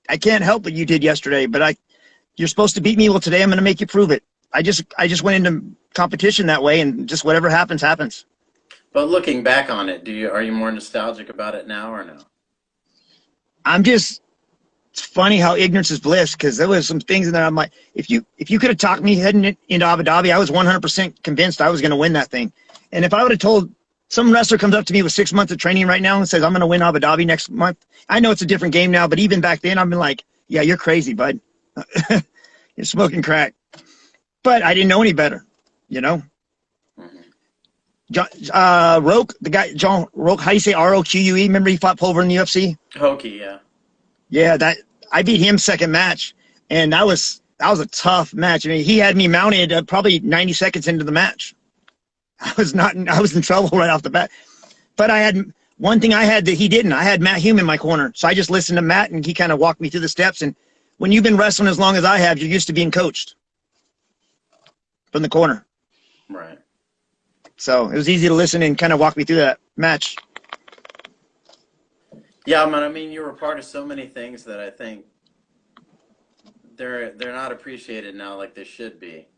I can't help what you did yesterday, but you're supposed to beat me. Well, today I'm going to make you prove it. I just went into competition that way, and just whatever happens, happens. But looking back on it, are you more nostalgic about it now or no? It's funny how ignorance is bliss, because there was some things in there I'm like, if you could have talked me heading into Abu Dhabi, I was 100% convinced I was going to win that thing. And if I would have told some wrestler comes up to me with 6 months of training right now and says, I'm going to win Abu Dhabi next month, I know it's a different game now, but even back then I've been like, yeah, you're crazy, bud. You're smoking crack. But I didn't know any better, Roque, the guy, John Roque, how do you say Roque? Remember he fought Pulver in the UFC? Hokey, yeah. Yeah, I beat him second match, and that was a tough match. I mean, he had me mounted probably 90 seconds into the match. I was in trouble right off the bat. But I had one thing I had that he didn't. I had Matt Hume in my corner, so I just listened to Matt, and he kind of walked me through the steps. And when you've been wrestling as long as I have, you're used to being coached from the corner. Right. So it was easy to listen and kind of walk me through that match. Yeah, man, I mean, you were part of so many things that I think they're not appreciated now like they should be.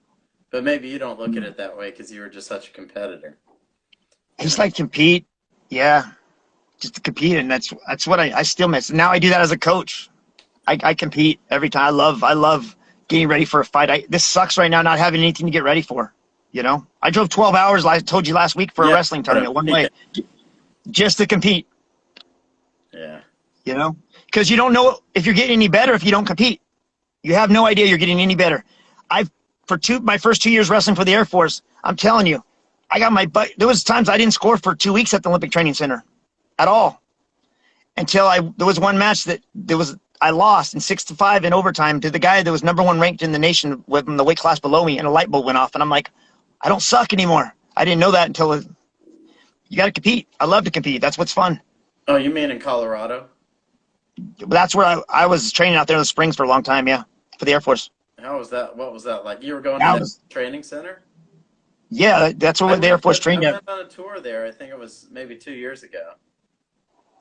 But maybe you don't look at it that way because you were just such a competitor. Just like compete, yeah, just to compete, and that's what I still miss. Now I do that as a coach. I compete every time. I love getting ready for a fight. This sucks right now not having anything to get ready for. You know, I drove 12 hours. I told you last week for a wrestling tournament one way, just to compete. Yeah. You know, because you don't know if you're getting any better if you don't compete. You have no idea you're getting any better. My first 2 years wrestling for the Air Force, I'm telling you, I got my butt. There was times I didn't score for 2 weeks at the Olympic Training Center at all until there was one match I lost in 6-5 in overtime to the guy that was #1 ranked in the nation with the weight class below me, and a light bulb went off, and I'm like, I don't suck anymore. I didn't know that until you got to compete. I love to compete. That's what's fun. Oh, you mean in Colorado? That's where I was training out there in the Springs for a long time, yeah, for the Air Force. How was that? What was that like? You were going to that training center? Yeah, that's where the Air Force trained at. I went on a tour there. I think it was maybe 2 years ago.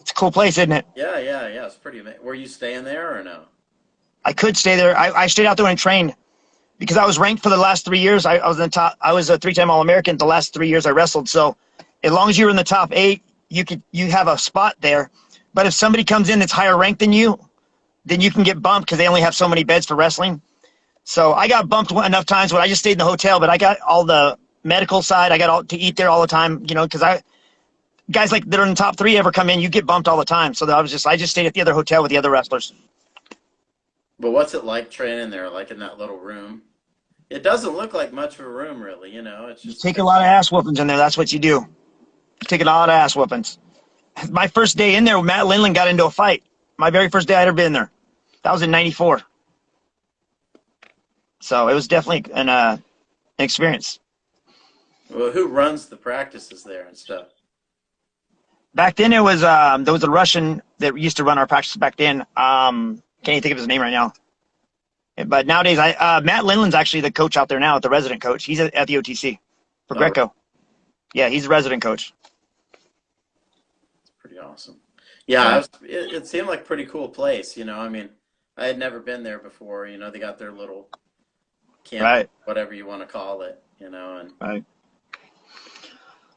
It's a cool place, isn't it? Yeah. It's pretty amazing. Were you staying there or no? I could stay there. I stayed out there and trained because I was ranked for the last 3 years. I was in the top. I was a 3-time All-American the last 3 years I wrestled. So as long as you were in the top 8, you have a spot there. But if somebody comes in that's higher ranked than you, then you can get bumped because they only have so many beds for wrestling. So I got bumped enough times, but I just stayed in the hotel. But I got all the medical side. I got all to eat there all the time, you know, because guys like that are in the top 3 ever come in, you get bumped all the time. So I just stayed at the other hotel with the other wrestlers. But what's it like training there, like in that little room? It doesn't look like much of a room, really. You know, it's just take a lot of ass whoopings in there. That's what you do. Take a lot of ass whoopings. My first day in there, Matt Hume got into a fight. My very first day I'd ever been there. That was in '94. So it was definitely an experience. Well, who runs the practices there and stuff? Back then it was there was a Russian that used to run our practices back then. Can't even think of his name right now. But nowadays, Matt Lindland's actually the coach out there now, the resident coach. He's at the OTC for Greco. Yeah, he's a resident coach. That's pretty awesome. Yeah, it seemed like a pretty cool place. You know, I mean, I had never been there before. You know, they got their little camp, right, whatever you want to call it. You know, and right.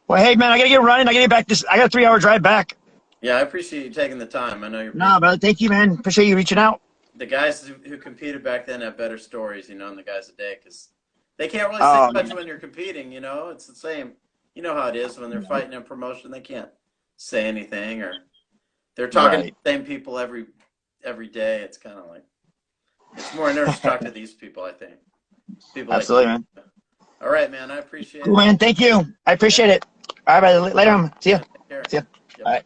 Well, hey man, I gotta get running. I gotta get back. I got a 3-hour drive back. Yeah, I appreciate you taking the time. I know you're. Nah, brother. Thank you, man. Appreciate you reaching out. The guys who competed back then have better stories, you know, than the guys today, because they can't really say much when you're competing. You know, it's the same. You know how it is when they're fighting in promotion; they can't say anything, or they're talking to the same people every day. It's kind of like it's more interesting to talk to these people. I think people. Absolutely, man. All right, man. I appreciate it. Cool, man. Thank you. I appreciate it. All right, brother. Later on. See ya. Take care. See ya. Yep. All right.